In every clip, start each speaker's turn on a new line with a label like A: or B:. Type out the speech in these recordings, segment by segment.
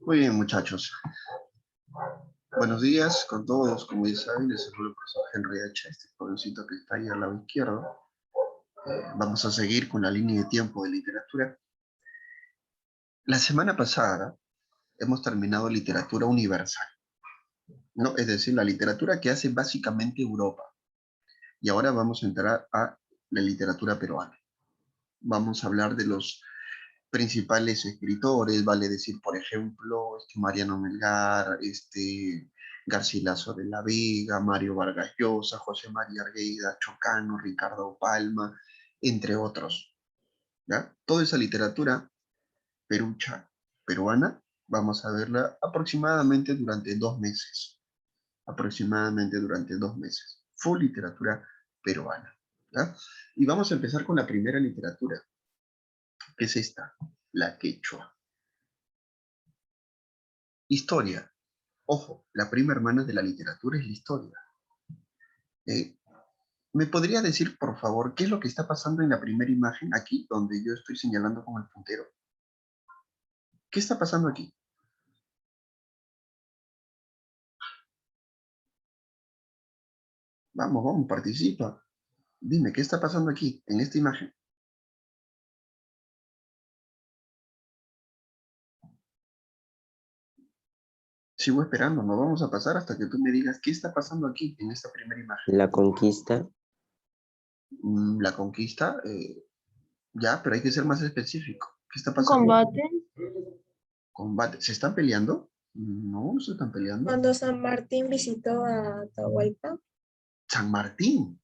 A: Muy bien, muchachos. Buenos días con todos. Como ya saben, les saludo el profesor Henry H., este jovencito que está ahí al lado izquierdo. Vamos a seguir con la línea de tiempo de literatura. La semana pasada hemos terminado literatura universal, ¿no? Es decir, la literatura que hace básicamente Europa. Y ahora vamos a entrar a la literatura peruana. Vamos a hablar de los principales escritores, vale decir, por ejemplo, Mariano Melgar, Garcilaso de la Vega, Mario Vargas Llosa, José María Arguedas, Chocano, Ricardo Palma, entre otros. ¿Ya? Toda esa literatura perucha, peruana, vamos a verla aproximadamente durante 2 meses. Aproximadamente durante 2 meses. Full literatura peruana. ¿Ya? Y vamos a empezar con la primera literatura, que es esta, la quechua. Historia. Ojo, la prima hermana de la literatura es la historia. ¿Me podría decir, por favor, qué es lo que está pasando en la primera imagen aquí, donde yo estoy señalando con el puntero? ¿Qué está pasando aquí? Vamos, vamos, participa. Dime, ¿qué está pasando aquí, en esta imagen? Sigo esperando, no vamos a pasar hasta que tú me digas qué está pasando aquí, en esta primera imagen.
B: La conquista.
A: La conquista, ya, pero hay que ser más específico. ¿Qué está pasando?
C: Combate.
A: Combate. ¿Se están peleando? No, no se están peleando.
C: Cuando San Martín visitó a Atahualpa,
A: San Martín.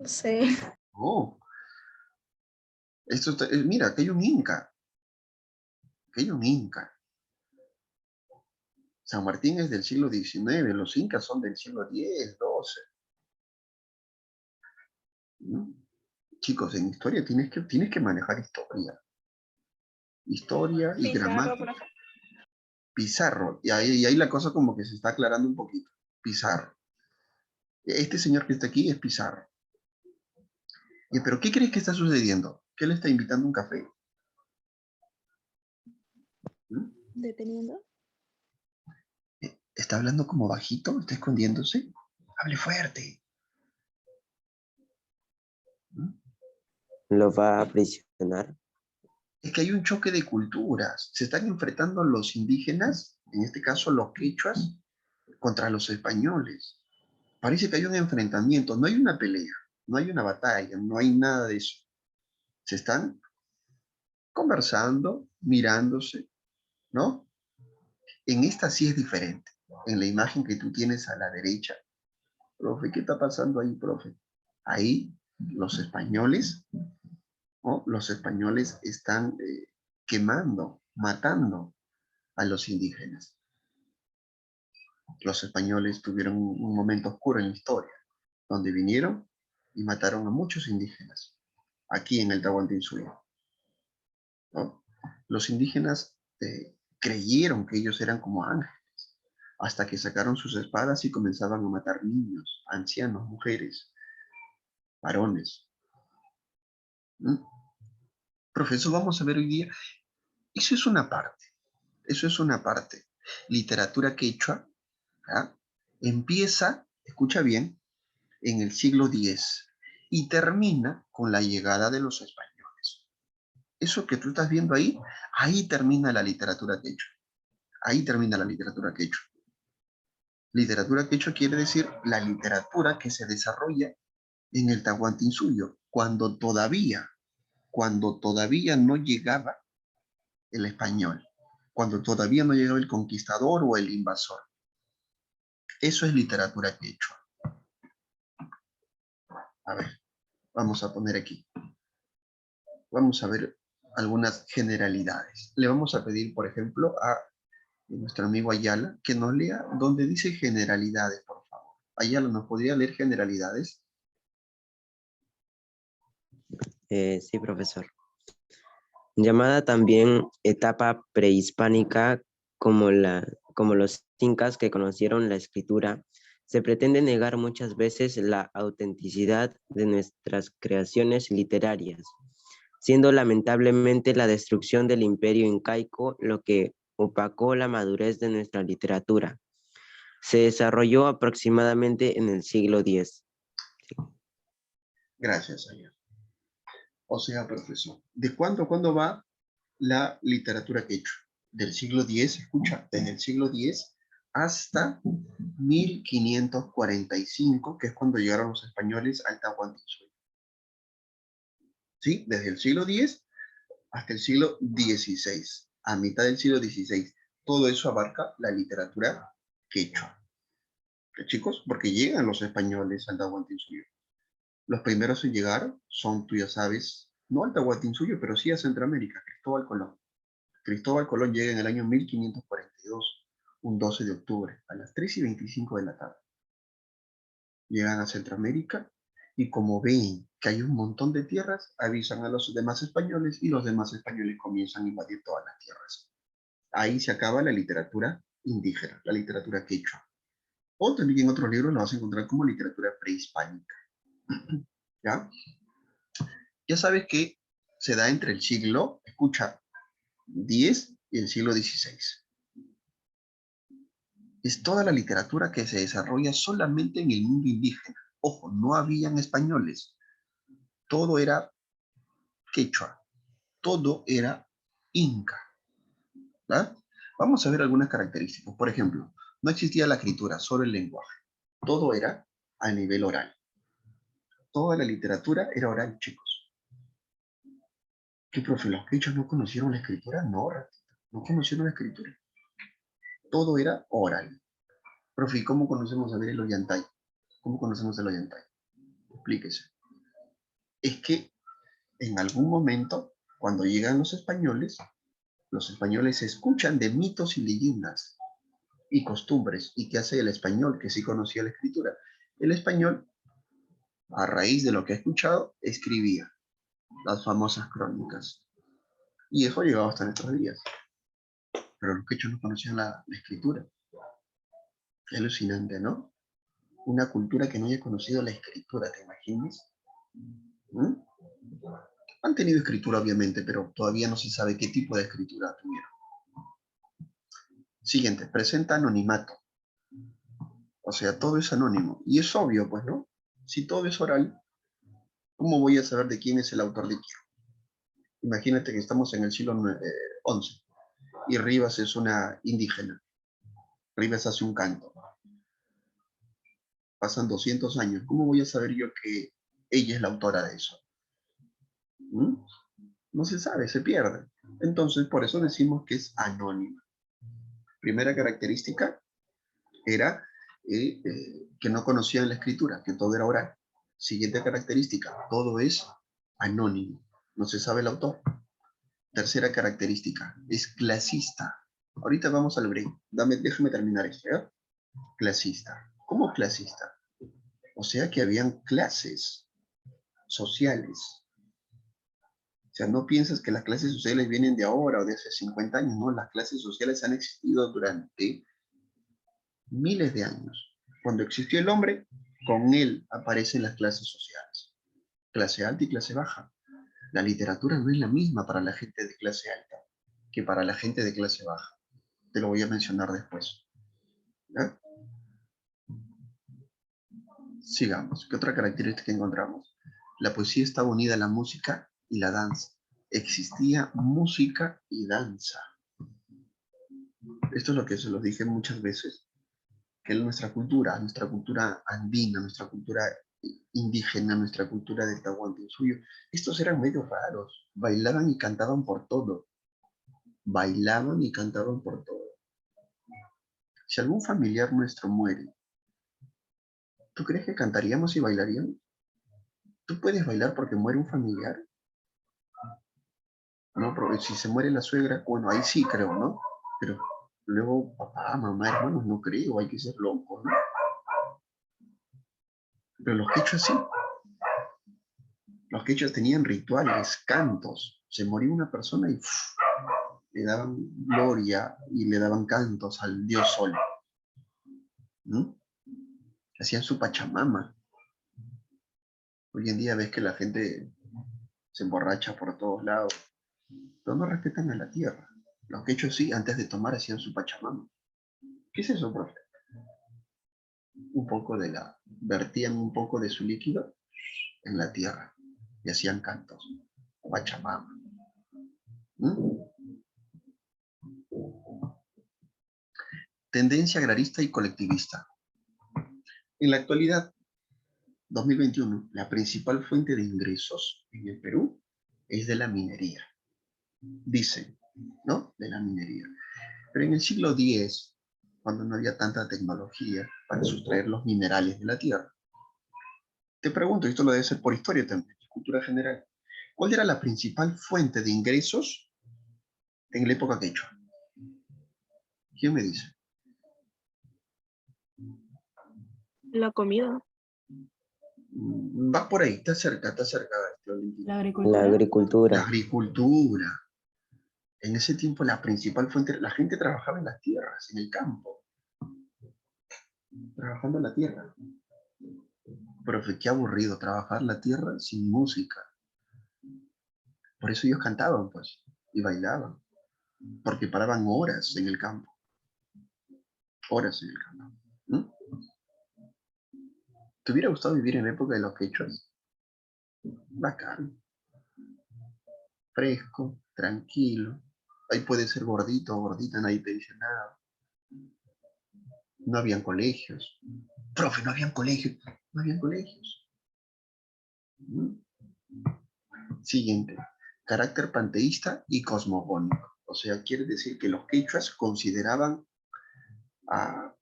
C: no sé.
A: Oh, esto está, mira, aquí hay un inca. Aquí hay un inca. San Martín es del siglo XIX, los incas son del siglo X, XII. ¿No? Chicos, en historia tienes que manejar historia. Historia y gramática. Pizarro. Y ahí la cosa como que se está aclarando un poquito. Pizarro. Este señor que está aquí es Pizarro. Pero ¿qué crees que está sucediendo? ¿Qué le está invitando un café? ¿Mm?
C: Deteniendo.
A: ¿Está hablando como bajito? ¿Está escondiéndose? Hable fuerte. ¿Mm?
B: Lo va a aprisionar.
A: Es que hay un choque de culturas. Se están enfrentando los indígenas, en este caso los quechuas, contra los españoles. Parece que hay un enfrentamiento, no hay una pelea, no hay una batalla, no hay nada de eso. Se están conversando, mirándose, ¿no? En esta sí es diferente. En la imagen que tú tienes a la derecha, profe, ¿qué está pasando ahí, profe? Ahí los españoles, ¿no? Los españoles están quemando, matando a los indígenas. Los españoles tuvieron un momento oscuro en la historia, donde vinieron y mataron a muchos indígenas, aquí en el Tahuantinsuyo, ¿no? Los indígenas creyeron que ellos eran como ángeles, hasta que sacaron sus espadas y comenzaban a matar niños, ancianos, mujeres, varones. ¿Mm? Profesor, vamos a ver hoy día, eso es una parte, eso es una parte. Literatura quechua, ¿ah? Empieza, escucha bien, en el siglo X y termina con la llegada de los españoles. Eso que tú estás viendo ahí, ahí termina la literatura quechua. Ahí termina la literatura quechua. Literatura quechua quiere decir la literatura que se desarrolla en el Tahuantinsuyo, cuando todavía no llegaba el español, cuando todavía no llegaba el conquistador o el invasor. Eso es literatura quechua. A ver, vamos a poner aquí. Vamos a ver algunas generalidades. Le vamos a pedir, por ejemplo, a nuestro amigo Ayala que nos lea donde dice generalidades, por favor. Ayala, ¿nos podría leer generalidades?
B: Sí, profesor. Llamada también etapa prehispánica, como los incas que conocieron la escritura, se pretende negar muchas veces la autenticidad de nuestras creaciones literarias, siendo lamentablemente la destrucción del imperio incaico lo que opacó la madurez de nuestra literatura. Se desarrolló aproximadamente en el siglo X.
A: Gracias, señor. O sea, profesor, ¿de cuándo a cuándo va la literatura quechua? Del siglo X, escucha, desde el siglo X hasta 1545, que es cuando llegaron los españoles al Tahuantinsuyo. ¿Sí? Desde el siglo X hasta el siglo XVI, a mitad del siglo XVI. Todo eso abarca la literatura quechua. ¿Qué, chicos? Porque llegan los españoles al Tahuantinsuyo. Los primeros en llegar son, tú ya sabes, no al Tahuantinsuyo, pero sí a Centroamérica, Cristóbal Colón. Cristóbal Colón llega en el año 1542, un 12 de octubre, a las 3:25 de la tarde. Llegan a Centroamérica y como ven que hay un montón de tierras, avisan a los demás españoles y los demás españoles comienzan a invadir todas las tierras. Ahí se acaba la literatura indígena, la literatura quechua. O también en otros libros lo vas a encontrar como literatura prehispánica. ¿Ya? Ya sabes que se da entre el siglo, escucha, 10 y el siglo XVI. Es toda la literatura que se desarrolla solamente en el mundo indígena. Ojo, no habían españoles. Todo era quechua. Todo era inca. ¿Va? Vamos a ver algunas características. Por ejemplo, no existía la escritura, solo el lenguaje. Todo era a nivel oral. Toda la literatura era oral, chicos. ¿Qué, profe? ¿Los quechos no conocieron la escritura? No, ratito. No conocieron la escritura. Todo era oral. Profe, ¿y cómo conocemos a ver el Ollantay? ¿Cómo conocemos el Ollantay? Explíquese. Es que en algún momento, cuando llegan los españoles escuchan de mitos y leyendas y costumbres. ¿Y qué hace el español que sí conocía la escritura? El español, a raíz de lo que ha escuchado, escribía las famosas crónicas. Y eso llegaba hasta nuestros días. Pero los quechos no conocían la escritura. Qué alucinante, ¿no? Una cultura que no haya conocido la escritura, ¿te imaginas? ¿Mm? Han tenido escritura, obviamente, pero todavía no se sabe qué tipo de escritura tuvieron. Siguiente, presenta anonimato. O sea, todo es anónimo. Y es obvio, pues, ¿no? Si todo es oral, ¿cómo voy a saber de quién es el autor de quién? Imagínate que estamos en el siglo XI y Rivas es una indígena. Rivas hace un canto. Pasan 200 años. ¿Cómo voy a saber yo que ella es la autora de eso? ¿Mm? No se sabe, se pierde. Entonces, por eso decimos que es anónima. Primera característica era que no conocían la escritura, que todo era oral. Siguiente característica, todo es anónimo. No se sabe el autor. Tercera característica, es clasista. Ahorita vamos al break. Déjame terminar esto, ¿ya? Clasista. ¿Cómo clasista? O sea que habían clases sociales. O sea, no piensas que las clases sociales vienen de ahora o de hace 50 años, no, las clases sociales han existido durante miles de años. Cuando existió el hombre, con él aparecen las clases sociales. Clase alta y clase baja. La literatura no es la misma para la gente de clase alta que para la gente de clase baja. Te lo voy a mencionar después. ¿Ya? Sigamos. ¿Qué otra característica encontramos? La poesía estaba unida a la música y la danza. Existía música y danza. Esto es lo que se los dije muchas veces, que nuestra cultura andina, nuestra cultura indígena, nuestra cultura del Tahuantinsuyo, estos eran medio raros, bailaban y cantaban por todo, bailaban y cantaban por todo. Si algún familiar nuestro muere, ¿tú crees que cantaríamos y bailaríamos? ¿Tú puedes bailar porque muere un familiar? No, pero si se muere la suegra, bueno, ahí sí creo, ¿no? Pero luego papá, mamá, hermanos, no creo, hay que ser loco, ¿no? Pero los quechos sí. Los quechos tenían rituales, cantos. Se moría una persona y le daban gloria y le daban cantos al dios sol. ¿Mm? Hacían su pachamama. Hoy en día ves que la gente se emborracha por todos lados, pero no respetan a la tierra. Los quechos sí, antes de tomar hacían su pachamama. ¿Qué es eso, profe? Vertían un poco de su líquido en la tierra y hacían cantos. Pachamama. ¿Mm? Tendencia agrarista y colectivista. En la actualidad, 2021, la principal fuente de ingresos en el Perú es de la minería. Dicen, ¿no? De la minería. Pero en el siglo X, cuando no había tanta tecnología para sustraer los minerales de la tierra, te pregunto, y esto lo debe ser por historia también, cultura general, ¿cuál era la principal fuente de ingresos en la época quechua? ¿Quién me dice?
C: La comida.
A: Va por ahí, está cerca,
B: La
A: La
B: agricultura.
A: agricultura. En ese tiempo la principal fuente, la gente trabajaba en las tierras, en el campo, trabajando en la tierra. Pero qué aburrido trabajar la tierra sin música. Por eso ellos cantaban, pues, y bailaban, porque paraban horas en el campo, horas en el campo. ¿Mm? ¿Te hubiera gustado vivir en la época de los quechuas? Bacán, fresco, tranquilo. Ahí puede ser gordito o gordita, nadie te dice nada. No habían colegios. Profe, no habían colegios. No habían colegios. ¿Mm? Siguiente. Carácter panteísta y cosmogónico. O sea, quiere decir que los quechuas consideraban a,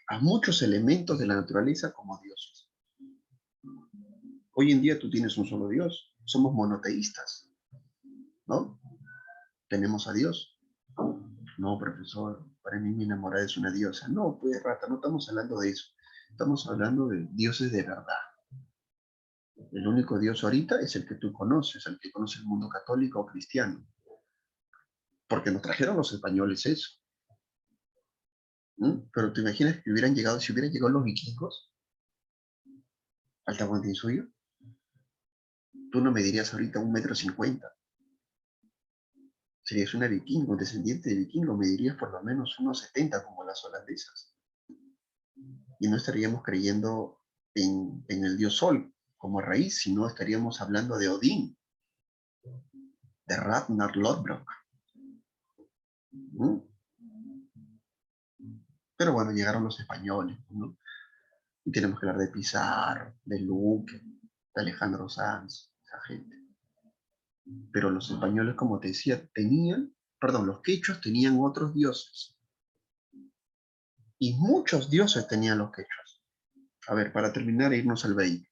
A: a muchos elementos de la naturaleza como dioses. Hoy en día tú tienes un solo Dios. Somos monoteístas, ¿no? Tenemos a Dios. No, profesor, para mí mi enamorada es una diosa. No, pues rata, no estamos hablando de eso. Estamos hablando de dioses de verdad. El único Dios ahorita es el que tú conoces, el que conoce el mundo católico o cristiano. Porque nos trajeron los españoles eso. ¿Mm? Pero te imaginas que hubieran llegado, si hubieran llegado los vikingos al Tahuantinsuyo, tú no me dirías ahorita 1,50 m. Serías una vikingo, un descendiente de vikingo, me dirías por lo menos 1,70 m como las holandesas. Y no estaríamos creyendo en el dios Sol como raíz, sino estaríamos hablando de Odín, de Ragnar Lodbrok. ¿Mm? Pero bueno, llegaron los españoles, ¿no? Y tenemos que hablar de Pizarro, de Luque, de Alejandro Sanz, esa gente. Pero los españoles, como te decía, los quechos tenían otros dioses. Y muchos dioses tenían los quechos. A ver, para terminar e irnos al 20.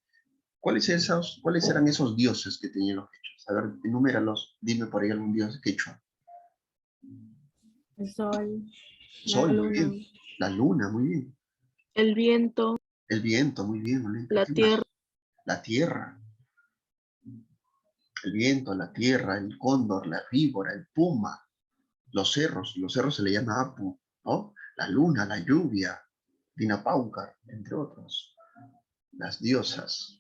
A: ¿Cuáles eran esos dioses que tenían los quechos? A ver, enuméralos. Dime por ahí algún dios quechua.
C: El sol, la
A: Sol, muy
C: luna,
A: bien. La luna, muy bien.
C: el viento,
A: El viento, muy bien. Olenka.
C: la
A: ¿Qué más?
C: tierra,
A: La tierra. El viento, la tierra, el cóndor, la víbora, el puma, los cerros se le llama Apu, ¿no? La luna, la lluvia, Dinapaucar, entre otros. Las diosas.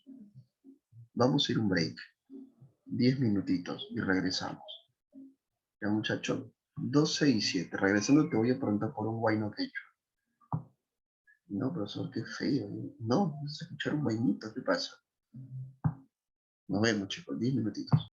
A: Vamos a ir un break. 10 minutitos y regresamos. Ya, muchacho, 12:07. Regresando te voy a preguntar por un guayno quechua. No, profesor, qué feo. No, vas a escuchar un guaynito, ¿qué pasa? Nos vemos, chicos, 10 minutitos.